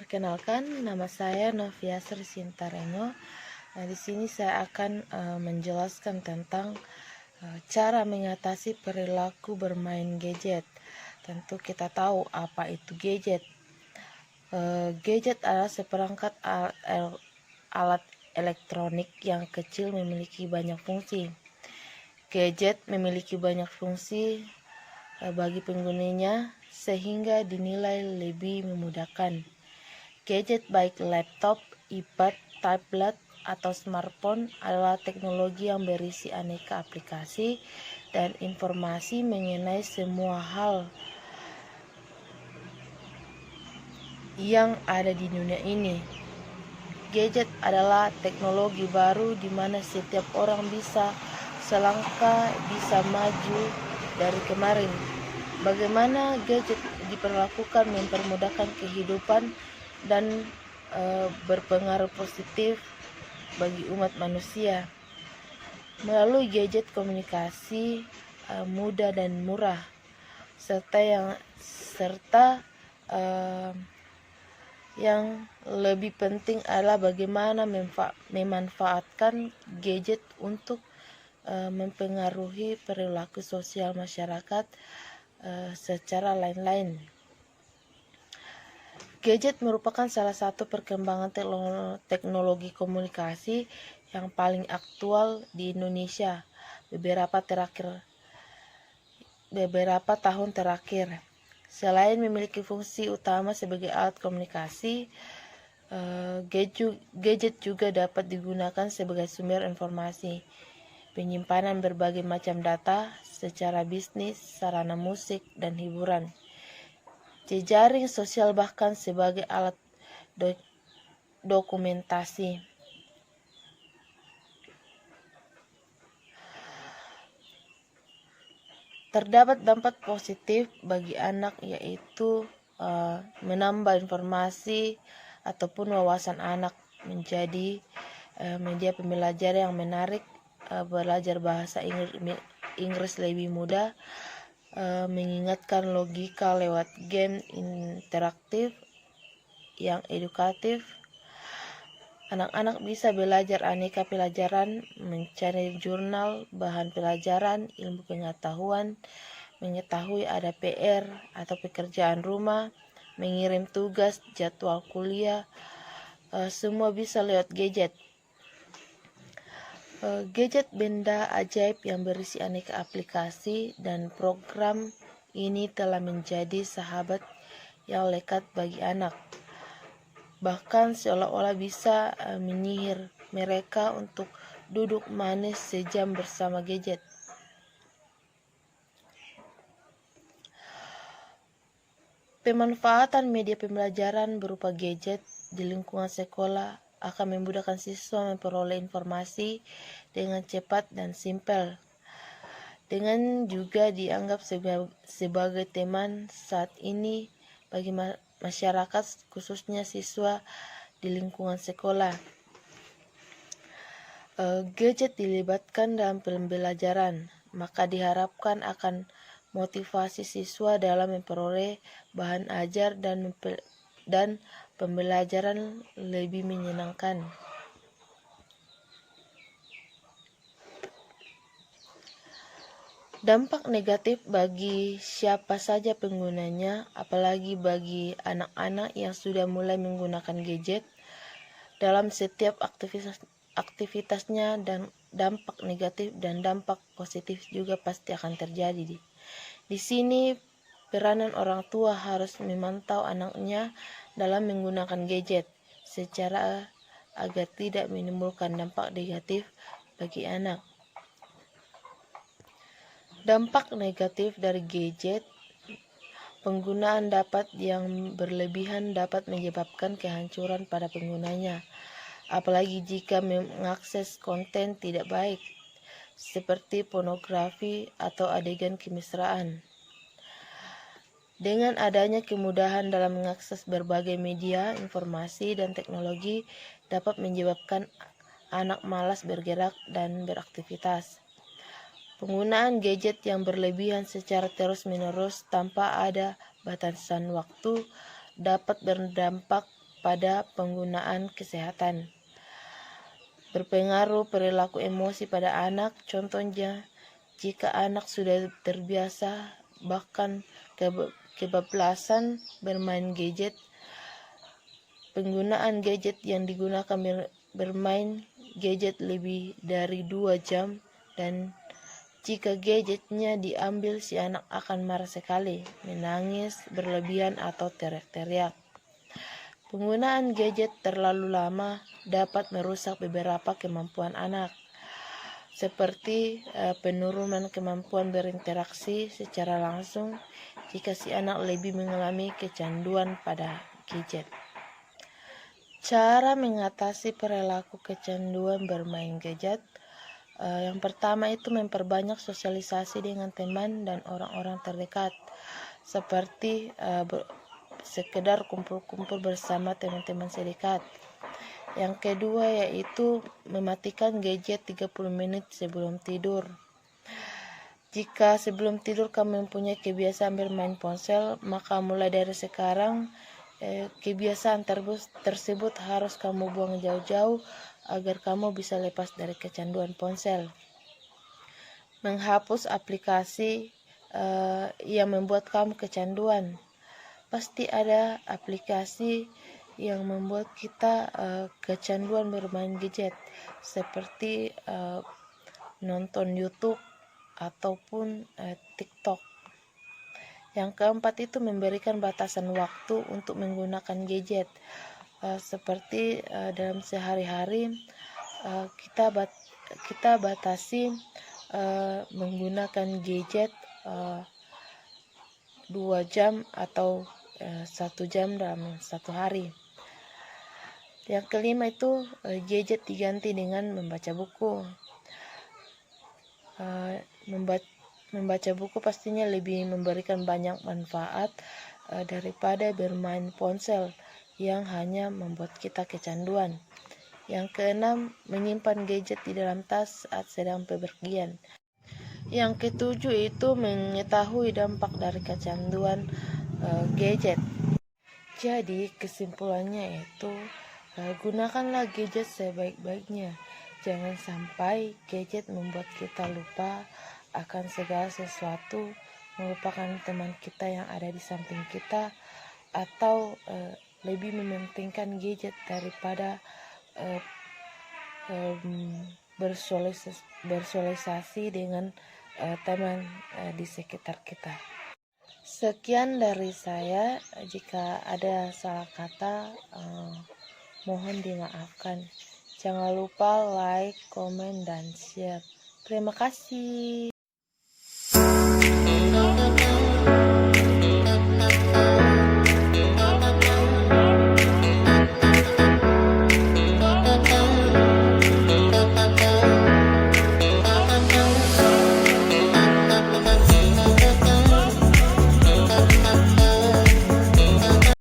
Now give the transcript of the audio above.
Perkenalkan, nama saya Novia Sintareno. Nah, di sini saya akan menjelaskan tentang cara mengatasi perilaku bermain gadget. Tentu kita tahu apa itu gadget. Gadget adalah seperangkat alat elektronik yang kecil memiliki banyak fungsi. Gadget memiliki banyak fungsi bagi penggunanya sehingga dinilai lebih memudahkan. Gadget baik laptop, iPad, tablet, atau smartphone adalah teknologi yang berisi aneka aplikasi dan informasi mengenai semua hal yang ada di dunia ini. Gadget adalah teknologi baru di mana setiap orang bisa selangkah bisa maju dari kemarin. Bagaimana gadget diperlakukan mempermudahkan kehidupan dan berpengaruh positif bagi umat manusia. Melalui gadget komunikasi mudah dan murah, serta yang lebih penting adalah bagaimana memanfaatkan gadget untuk mempengaruhi perilaku sosial masyarakat secara lain-lain. Gadget merupakan salah satu perkembangan teknologi komunikasi yang paling aktual di Indonesia beberapa tahun terakhir. Selain memiliki fungsi utama sebagai alat komunikasi, gadget juga dapat digunakan sebagai sumber informasi, penyimpanan berbagai macam data secara bisnis, sarana musik, dan hiburan. Jejaring sosial bahkan sebagai alat dokumentasi. Terdapat dampak positif bagi anak yaitu menambah informasi ataupun wawasan anak menjadi media pembelajaran yang menarik, belajar bahasa Inggris lebih mudah, mengingatkan logika lewat game interaktif yang edukatif. Anak-anak bisa belajar aneka pelajaran, mencari jurnal, bahan pelajaran, ilmu pengetahuan, mengetahui ada PR atau pekerjaan rumah, mengirim tugas, jadwal kuliah, semua bisa lewat gadget. Gadget benda ajaib yang berisi aneka aplikasi dan program ini telah menjadi sahabat yang lekat bagi anak. Bahkan seolah-olah bisa menyihir mereka untuk duduk manis sejam bersama gadget. Pemanfaatan media pembelajaran berupa gadget di lingkungan sekolah akan memudahkan siswa memperoleh informasi dengan cepat dan simpel. Dengan juga dianggap sebagai teman saat ini bagi masyarakat, khususnya siswa di lingkungan sekolah. Gadget dilibatkan dalam pembelajaran, maka diharapkan akan motivasi siswa dalam memperoleh bahan ajar dan pembelajaran lebih menyenangkan. Dampak negatif bagi siapa saja penggunanya, apalagi bagi anak-anak yang sudah mulai menggunakan gadget dalam setiap aktivitasnya, dan dampak negatif dan dampak positif juga pasti akan terjadi. Di sini peranan orang tua harus memantau anaknya dalam menggunakan gadget secara agar tidak menimbulkan dampak negatif bagi anak. Dampak negatif dari gadget, penggunaan yang berlebihan dapat menyebabkan kehancuran pada penggunanya, apalagi jika mengakses konten tidak baik, seperti pornografi atau adegan kemesraan. Dengan adanya kemudahan dalam mengakses berbagai media, informasi, dan teknologi dapat menyebabkan anak malas bergerak dan beraktivitas. Penggunaan gadget yang berlebihan secara terus-menerus tanpa ada batasan waktu dapat berdampak pada penggunaan kesehatan. Berpengaruh perilaku emosi pada anak, contohnya jika anak sudah terbiasa bahkan kebablasan bermain gadget, penggunaan gadget yang digunakan bermain gadget lebih dari 2 jam, dan jika gadgetnya diambil si anak akan marah sekali, menangis berlebihan atau teriak-teriak. Penggunaan gadget terlalu lama dapat merusak beberapa kemampuan anak, seperti penurunan kemampuan berinteraksi secara langsung jika si anak lebih mengalami kecanduan pada gadget. Cara mengatasi perilaku kecanduan bermain gadget, yang pertama itu memperbanyak sosialisasi dengan teman dan orang-orang terdekat, seperti sekedar kumpul-kumpul bersama teman-teman sedekat. Yang kedua yaitu mematikan gadget 30 menit sebelum tidur. Jika sebelum tidur kamu mempunyai kebiasaan bermain ponsel, maka mulai dari sekarang kebiasaan tersebut harus kamu buang jauh-jauh agar kamu bisa lepas dari kecanduan ponsel. Menghapus aplikasi yang membuat kamu kecanduan. Pasti ada aplikasi yang membuat kita kecanduan bermain gadget, seperti nonton YouTube ataupun TikTok. Yang keempat itu memberikan batasan waktu untuk menggunakan gadget, seperti dalam sehari-hari kita batasi menggunakan gadget 2 jam atau 1 jam dalam satu hari. Yang kelima itu gadget diganti dengan membaca buku. Membaca buku pastinya lebih memberikan banyak manfaat daripada bermain ponsel yang hanya membuat kita kecanduan. Yang keenam, menyimpan gadget di dalam tas saat sedang bepergian. Yang ketujuh itu mengetahui dampak dari kecanduan gadget. Jadi kesimpulannya itu gunakanlah gadget sebaik-baiknya. Jangan sampai gadget membuat kita lupa akan segala sesuatu, melupakan teman kita yang ada di samping kita, atau lebih mementingkan gadget daripada bersosialisasi dengan teman di sekitar kita. Sekian dari saya. Jika ada salah kata, mohon dimaafkan. Jangan lupa like, komen, dan share. Terima kasih.